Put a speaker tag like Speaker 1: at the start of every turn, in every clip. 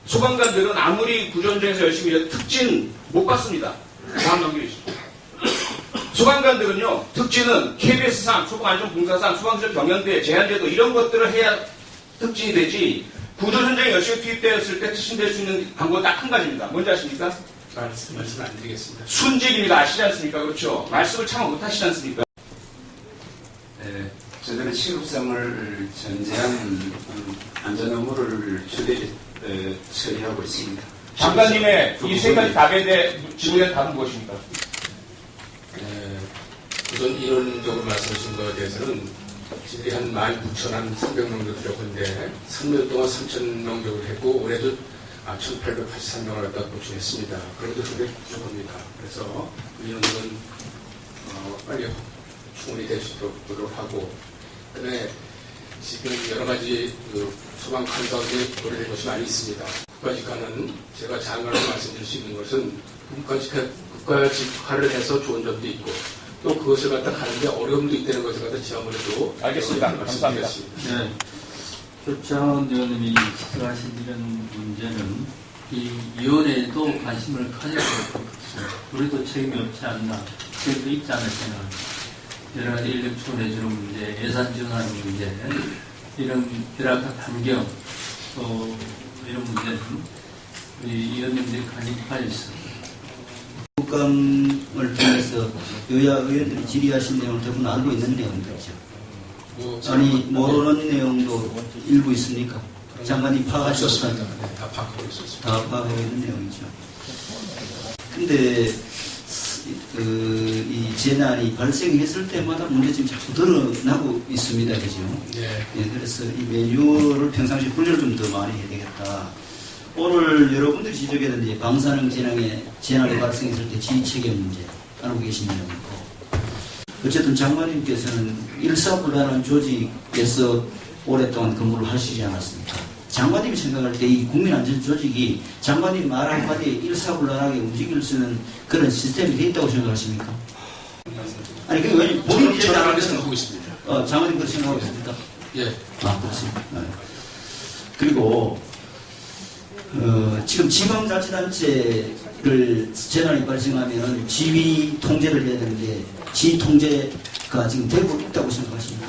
Speaker 1: 소방관들은 아무리 구조현장에서 열심히 일해도 특진 못 받습니다. 다음 넘겨주시죠. 소방관들은요, 특진은 KBS상, 소방안전봉사상, 소방시설 경연대, 제한제도 이런 것들을 해야 특진이 되지, 구조현장에 열심히 투입되었을 때 특진될 수 있는 방법은 딱 한 가지입니다. 뭔지 아십니까?
Speaker 2: 말씀 안 드리겠습니다.
Speaker 1: 순직입니다. 아시지 않습니까? 그렇죠? 말씀을 참 못하시지 않습니까?
Speaker 3: 네, 저들은 취급성을 전제한 안전 업무를 처리하고 있습니다.
Speaker 1: 장관님의 이 세 가지 답에 대해 질문에 답은 무엇입니까?
Speaker 2: 우선 이론적으로 말씀하신 것에 대해서는 지들이 한 19,300명 정도 들어갔는데 3년 동안 3,000명 정도 했고 올해도 1,883명을 갖다 보충했습니다. 그래도 그게 부족합니다. 그래서 이론은 빨리 충분히 될 수 있도록 노력하고, 그다음에 지금 여러 가지 소방 컨설팅에 고려된 것이 많이 있습니다. 국가직화는 제가 장관으로 말씀드릴 수 있는 것은 국가직화를 해서 좋은 점도 있고 또 그것을 갖다 가는데 어려움도 있다는 것을 갖다 지원을 해도
Speaker 1: 알겠습니다. 감사합니다.
Speaker 4: 네. 표창원 의원님이 지적하신 이런 문제는 이 위원회에도 관심을 가져야 될 것 같습니다. 우리도 책임이 없지 않나, 책임도 있지 않을 생각합니다. 여러 가지 인력 지원해주는 문제, 예산 지원하는 문제, 이런 열악한 환경, 또 이런 문제는 우리 위원님들이 관심이 가져 있습니다.
Speaker 5: 국감을 통해서 여야 의원들이 질의하신 내용을 대부분 알고 있는 내용들이죠. 아니, 모르는 내용도 일부 있습니까? 장관님 파악하셨습니까?
Speaker 2: 네, 다 파악하고 있었습니다.
Speaker 5: 다 파악하고 있는 내용이죠. 근데 이 재난이 발생했을 때마다 문제점이 자꾸 드러나고 있습니다. 그죠?
Speaker 2: 네.
Speaker 5: 예, 그래서 이 매뉴얼을 평상시 훈련을 좀 더 많이 해야 되겠다. 오늘 여러분들이 지적했는데 방사능 재난이 발생했을 때 지휘 책임 문제 알고 계신 내용이고, 어쨌든 장관님께서는 일사불란한 조직에서 오랫동안 근무를 하시지 않았습니까? 장관님이 생각할 때 이 국민안전조직이 장관님 말 한마디에 일사불란하게 움직일 수 있는 그런 시스템이 되어 있다고 생각하십니까? 아니, 그게 왜 본인이
Speaker 2: 저는 그렇게 생각하고 있습니다.
Speaker 5: 장관님 그렇게 생각하고 있습니까?
Speaker 2: 예.
Speaker 5: 그렇습니다. 네. 그리고 지금 지방자치단체를 재난이 발생하면 지휘 통제를 해야 되는데 지휘 통제가 지금 되고 있다고 생각하십니까?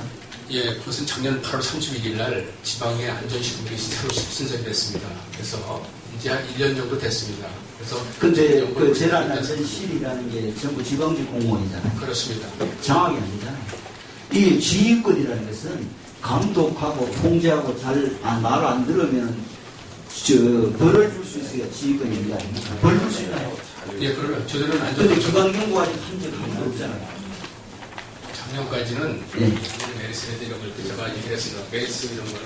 Speaker 2: 예, 그것은 작년 8월 31일 날 지방의 안전시설이 새로 신설이 됐습니다. 그래서 이제 한 1년 정도 됐습니다. 그래서
Speaker 5: 근데 그 재난안전실이라는 게 전부 지방직 공무원이잖아요.
Speaker 2: 그렇습니다.
Speaker 5: 장악이 아니잖아요. 이 지휘권이라는 것은 감독하고 통제하고 잘 말 안 들으면 벌을 줄 수 있어야 지휘권이 있는 게 아닙니까? 벌 줄 수 있나요?
Speaker 2: 예, 그러면 저들은 안전.
Speaker 5: 근데 기관경고 아직 한 적이 없잖아요.
Speaker 2: 작년까지는
Speaker 5: 예.
Speaker 2: 메리스 이런 걸 제가 얘기를 했습니다. 메리스 이런 거는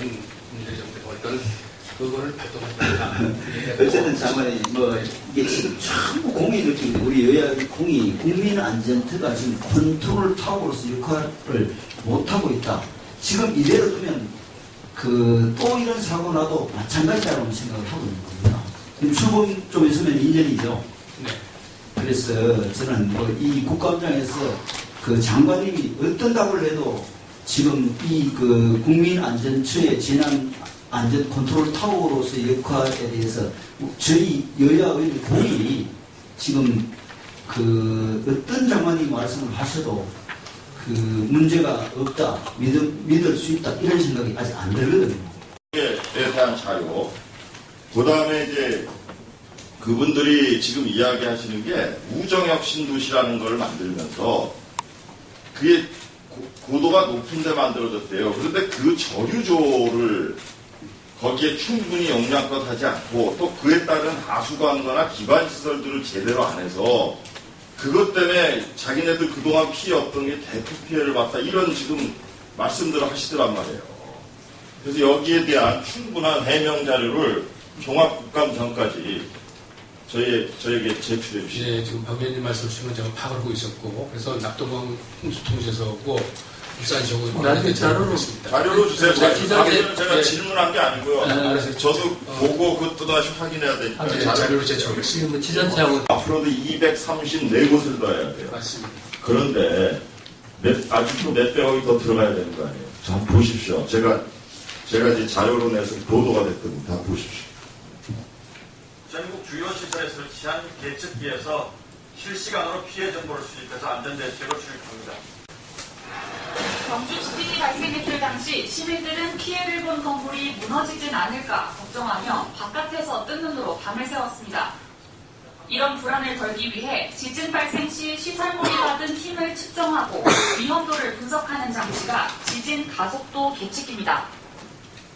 Speaker 2: 국민들이 좀 어떤 그거를 발동한다.
Speaker 5: 어쨌든 장관님, 이게 지금 전부 공이 느끼는데 우리 여야의 공이 국민안전처가 지금 컨트롤 타워로서 역할을 못하고 있다. 지금 이대로 두면 또 이런 사고 나도 마찬가지라고 생각을 하고 있는 겁니다. 출범 좀 있으면 2년이죠.
Speaker 2: 네.
Speaker 5: 그래서 저는 이 국감장에서 장관님이 어떤 답을 해도 지금 이 국민안전처의 재난안전 컨트롤 타워로서의 역할에 대해서 저희 여야의 공이 지금 어떤 장관님이 말씀을 하셔도 문제가 없다, 믿을 수 있다, 이런 생각이 아직 안 들거든요.
Speaker 6: 에 대한 자료, 그 다음에 이제 그분들이 지금 이야기하시는 게 우정혁 신도시라는 걸 만들면서 그게 고도가 높은데 만들어졌대요. 그런데 그 저류조를 거기에 충분히 용량껏 하지 않고 또 그에 따른 하수관거나 기반시설들을 제대로 안 해서 그것 때문에 자기네들 그동안 피해 없던 게 대폭 피해를 봤다, 이런 지금 말씀들을 하시더란 말이에요. 그래서 여기에 대한 충분한 해명 자료를 종합국감 전까지 저에게 제출해 주시죠.
Speaker 2: 예, 지금 박 의원님 말씀 주시면 제가 파악을 하고 있었고, 그래서 낙동강 홍수통제소하고 울산시하고
Speaker 4: 나중에
Speaker 6: 자료로 주세요. 제가 질문한 게 아니고요. 저도 보고 그것도 다시 확인해야 되니까.
Speaker 2: 자료로 제출하겠습니다.
Speaker 4: 지금 지자체하고
Speaker 6: 앞으로도 234곳을 더 해야 돼요.
Speaker 2: 맞습니다.
Speaker 6: 그런데 아직도 몇 백억이 더 들어가야 되는 거 아니에요. 자, 보십시오. 제가 이제 자료로 내서 보도가 됐거든요. 다 보십시오.
Speaker 7: 전국 주요 시설에 설치한 계측기에서 실시간으로 피해 정보를 수집해서 안전대책을 수립합니다.
Speaker 8: 경주 지진이 발생했을 당시 시민들은 피해를 본 건물이 무너지진 않을까 걱정하며 바깥에서 뜬 눈으로 밤을 새웠습니다. 이런 불안을 덜기 위해 지진 발생 시 시설물이 받은 힘을 측정하고 위험도를 분석하는 장치가 지진 가속도 계측기입니다.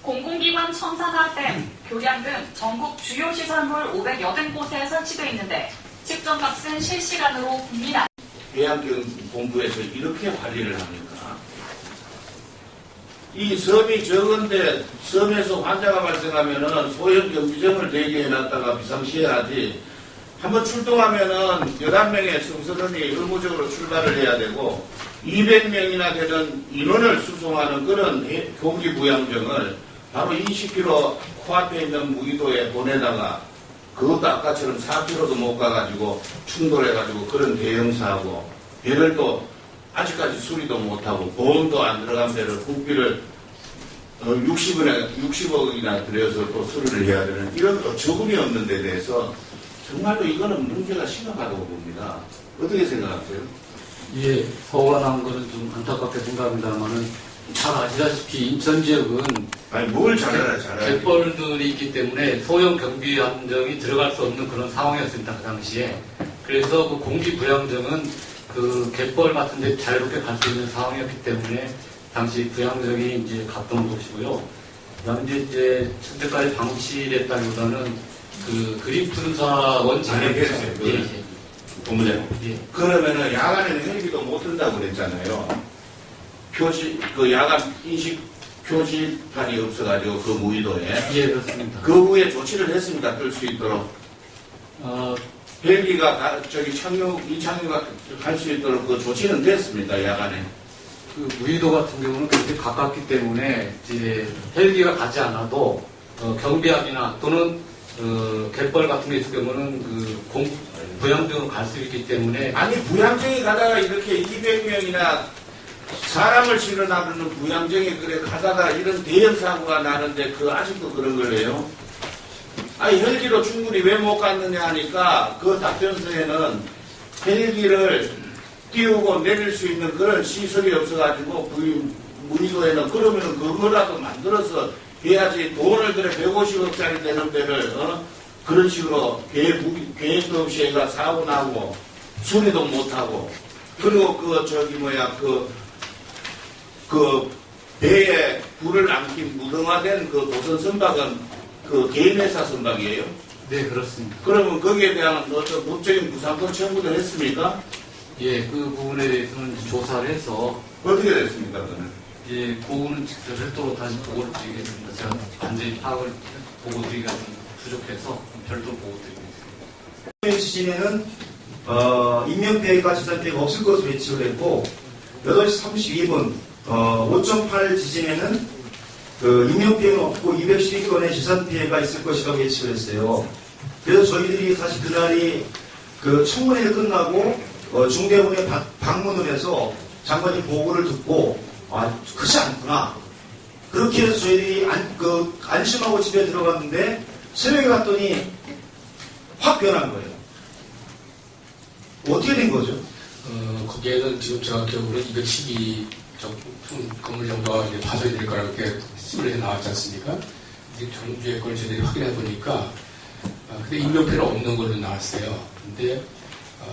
Speaker 8: 공공기관 청사나 댐, 교량 등 전국 주요 시설물 580곳에 설치되어 있는데 측정값은 실시간으로 국민
Speaker 9: 계양본부에서 이렇게 관리를 합니까? 이 섬이 적은데 섬에서 환자가 발생하면은 소형 경비정을 대기해놨다가 비상시해야지. 한번 출동하면은 11명의 승선원이 의무적으로 출발을 해야 되고 200명이나 되는 인원을 수송하는 그런 경기부양정을 바로 20km 코앞에 있는 무의도에 보내다가 그것도 아까처럼 4km도 못 가가지고 충돌해가지고 그런 대형사고 배를 또 아직까지 수리도 못하고 보험도 안 들어간 배를 국비를 60억이나 들여서 또 수리를 해야 되는 이런 어처구니 없는 데 대해서 정말로 이거는 문제가 심각하다고 봅니다. 어떻게 생각하세요?
Speaker 4: 예, 서울가 나온 거는 좀 안타깝게 생각합니다만은 잘 아시다시피 인천 지역은
Speaker 9: 아니 뭘 잘해라 잘해.
Speaker 4: 갯벌들이 있기 때문에 소형 경비 함정이 들어갈 수 없는 그런 상황이었습니다. 그 당시에. 그래서 그 공기 부양정은 그 갯벌 같은 데 자유롭게 갈 수 있는 상황이었기 때문에 당시 부양정이 이제 갔던 곳이고요. 그다음에 이제 현재까지 방치됐다기보다는 그 그림 푸른사 원칙에
Speaker 9: 알겠어요. 본부장님.
Speaker 4: 예.
Speaker 9: 그러면은 야간에는 헬기도 못 뜬다고 그랬잖아요. 그 야간 인식 표지판이 없어가지고 그 무의도에.
Speaker 4: 예, 그렇습니다.
Speaker 9: 그 후에 조치를 했습니다. 뜰 수 있도록. 헬기가 이착륙가 갈 수 있도록 그 조치는 됐습니다. 야간에.
Speaker 4: 그 무의도 같은 경우는 그렇게 가깝기 때문에 이제 헬기가 가지 않아도 경비함이나 또는 갯벌 같은 게 있을 경우는 부양정으로 갈 수 있기 때문에.
Speaker 9: 아니 부양정이 가다가 이렇게 200명이나 사람을 실어 나르는 부양정이 그래 가다가 이런 대형 사고가 나는데 그 아직도 그런 거래요. 아니 헬기로 충분히 왜 못 갔느냐 하니까 그 답변서에는 헬기를 띄우고 내릴 수 있는 그런 시설이 없어가지고 무의도에는 그러면은 그거라도 만들어서 해야지. 돈을 그래 150억짜리 되는 배를 그런 식으로 계획도 없이 애가 사고 나고 수리도 못하고 그리고 그 배에 불을 안 낀 무등화된 그 도선 선박은 그 개인 회사 선박이에요?
Speaker 4: 네, 그렇습니다.
Speaker 9: 그러면 거기에 대한 어떤 법적인 부상권 청구를 했습니까?
Speaker 4: 예, 그 부분에 대해서는 조사를 해서
Speaker 9: 어떻게 됐습니까, 그거는?
Speaker 4: 예, 그거는 별도로 다시 보고를 드리겠습니다. 제가 완전히 파악을 보고 드리기가 좀 부족해서 별도로 보고 드리겠습니다.
Speaker 10: 지진에는 인명피해가 재산피해가 없을 것으로 예측을 했고 8시 32분 5.8 지진에는 그 인명피해는 없고 212건의 재산피해가 있을 것이라고 예측을 했어요. 그래서 저희들이 사실 그날이 그 청문회가 끝나고 중대본에 방문을 해서 장관님 보고를 듣고 그렇지 않구나. 그렇게 해서 저희들이 안심하고 집에 들어갔는데 새벽에 갔더니 확 변한 거예요. 어떻게 된 거죠?
Speaker 2: 거기에는 지금 제가 기억으로 212 건물 정도가 이제 파손이 될 거라고 이렇게 시뮬레이션 나왔지 않습니까? 이제 전주의 걸 저희들이 확인해 보니까 근데 인명피해는 없는 걸로 나왔어요. 근데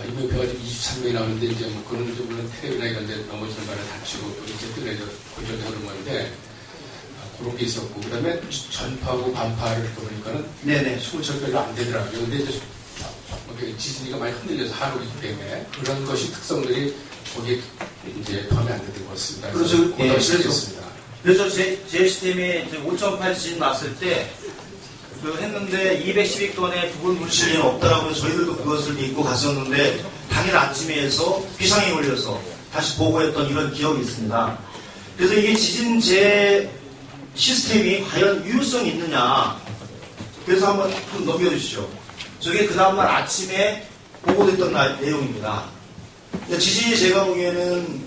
Speaker 2: 인명피해가 지금 23명이 나오는데 이제 뭐 그런 물론 테레비나 이런 데 넘어지는 바람에 다치고 또 이제 뜯어내서 건조되는 건데 그런 게 있었고 그다음에 전파하고 반파를 해보니까는
Speaker 10: 네네.
Speaker 2: 수구철별로 안 되더라고요. 근데 이제 지진이가 많이 흔들려서 하루이기 때문에 그런 것이 특성들이 거기에 이제 포함이 안 되는 것 같습니다.
Speaker 10: 그렇죠.
Speaker 2: 그래서
Speaker 10: 그래서 제 시스템이 5.8 지진 났을 때 했는데 212건의 부분 물질이 없다라고 해서 저희들도 그것을 믿고 갔었는데 당일 아침에 해서 비상이 걸려서 다시 보고했던 이런 기억이 있습니다. 그래서 이게 지진재 시스템이 과연 유효성이 있느냐. 그래서 한번 좀 넘겨주시죠. 저게 그 다음날 아침에 보고됐던 내용입니다. 지진이 제가 보기에는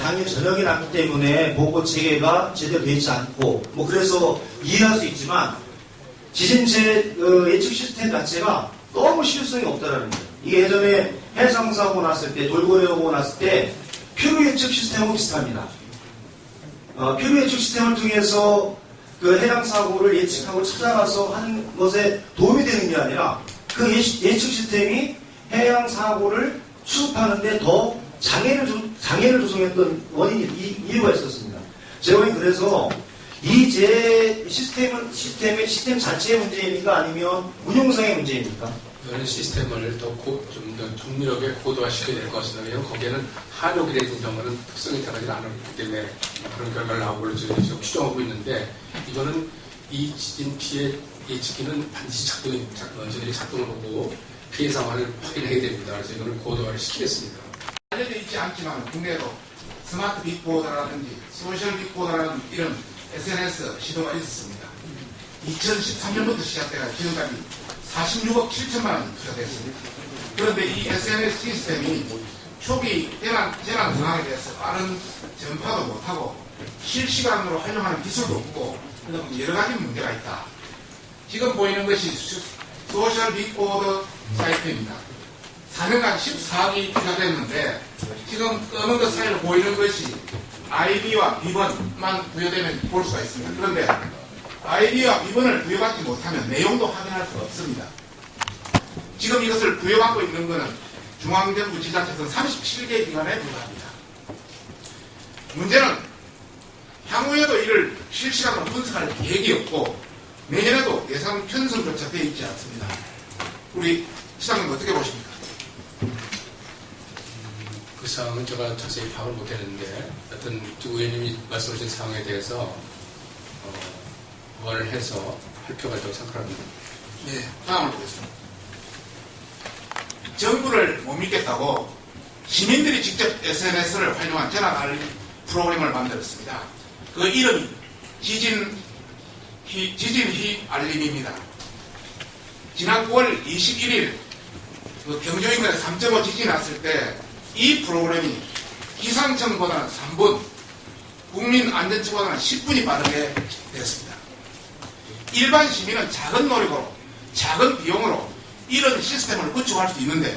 Speaker 10: 당일 저녁이 났기 때문에 보고 체계가 제대로 되지 않고 그래서 이해할 수 있지만 지진재 예측 시스템 자체가 너무 실효성이 없다라는 거예요. 이게 예전에 해상사고 났을 때, 돌고래하고 났을 때 표류 예측 시스템하고 비슷합니다. 표류 예측 시스템을 통해서 그 해당 사고를 예측하고 찾아가서 하는 것에 도움이 되는 게 아니라 그 예측 시스템이 해양 사고를 추습하는데 더 장애를 조성했던 이유가 있었습니다. 제가 그래서 이 시스템 자체의 문제입니까? 아니면 운용상의 문제입니까?
Speaker 2: 이런 시스템을 좀 더 정밀하게 고도화시켜야 될 것이라면 거기에는 한옥이라는 경우는 특성이 다르지 않았기 때문에 그런 결과를 나오고 지금 추정하고 있는데 이거는 이 지진 피해 예측기는 반드시 저들이 작동을 하고 피해 상황을 확인해야 됩니다. 그래서 이거는 고도화를 시키겠습니다.
Speaker 9: 알려져 있지 않지만 국내에도 스마트 빅보드라든지 소셜 빅보드라는 이런 SNS 시도가 있었습니다. 2013년부터 시작돼서 지금까지 46억 7천만 원 투자됐습니다. 그런데 이 SNS 시스템이 초기 재난 상황에 대해서 빠른 전파도 못하고 실시간으로 활용하는 기술도 없고 여러 가지 문제가 있다. 지금 보이는 것이 소셜 빅보드 사이트입니다. 4년간 14억이 투자됐는데 지금 검은 것 사이로 보이는 것이 아이디와 비번만 부여되면 볼 수가 있습니다. 그런데 아이디와 비번을 부여받지 못하면 내용도 확인할 수가 없습니다. 지금 이것을 부여받고 있는 것은 중앙정부 지자체에서 37개 기관에 불과합니다. 문제는 향후에도 이를 실시간으로 분석할 계획이 없고 내년에도 예산 편성조차 되어 있지 않습니다. 우리 시장님 어떻게 보십니까?
Speaker 2: 그 사항은 제가 자세히 파악을 못했는데 어떤 의원님이 말씀하신 사항에 대해서 보완을 해서 발표가 되고 생각합니다.
Speaker 9: 네, 다음을 보겠습니다. 정부를 못 믿겠다고 시민들이 직접 SNS를 활용한 전화 알림 프로그램을 만들었습니다. 그 이름이 지진희 알림입니다. 지난 9월 21일 경주 인근에 3.5 지진이 났을 때 이 프로그램이 기상청보다는 3분, 국민안전처보다는 10분이 빠르게 되었습니다. 일반 시민은 작은 노력으로, 작은 비용으로 이런 시스템을 구축할 수 있는데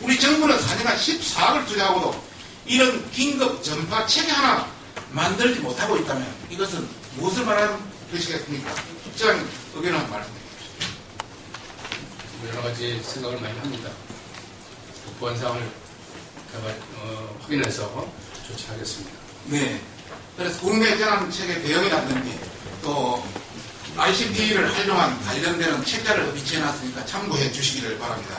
Speaker 9: 우리 정부는 4년간 14억을 투자하고도 이런 긴급 전파 체계 하나 만들지 못하고 있다면 이것은 무엇을 말하는 것이겠습니까? 시장 의견을 한번 말씀해 주십시오.
Speaker 2: 여러 가지 생각을 많이 합니다. 보안 사항을 확인해서 조치하겠습니다.
Speaker 9: 네. 그래서 국내 재난체계 대응이라든지 또 ICT를 활용한 관련되는 책자를 비치해놨으니까 참고해 주시기를 바랍니다.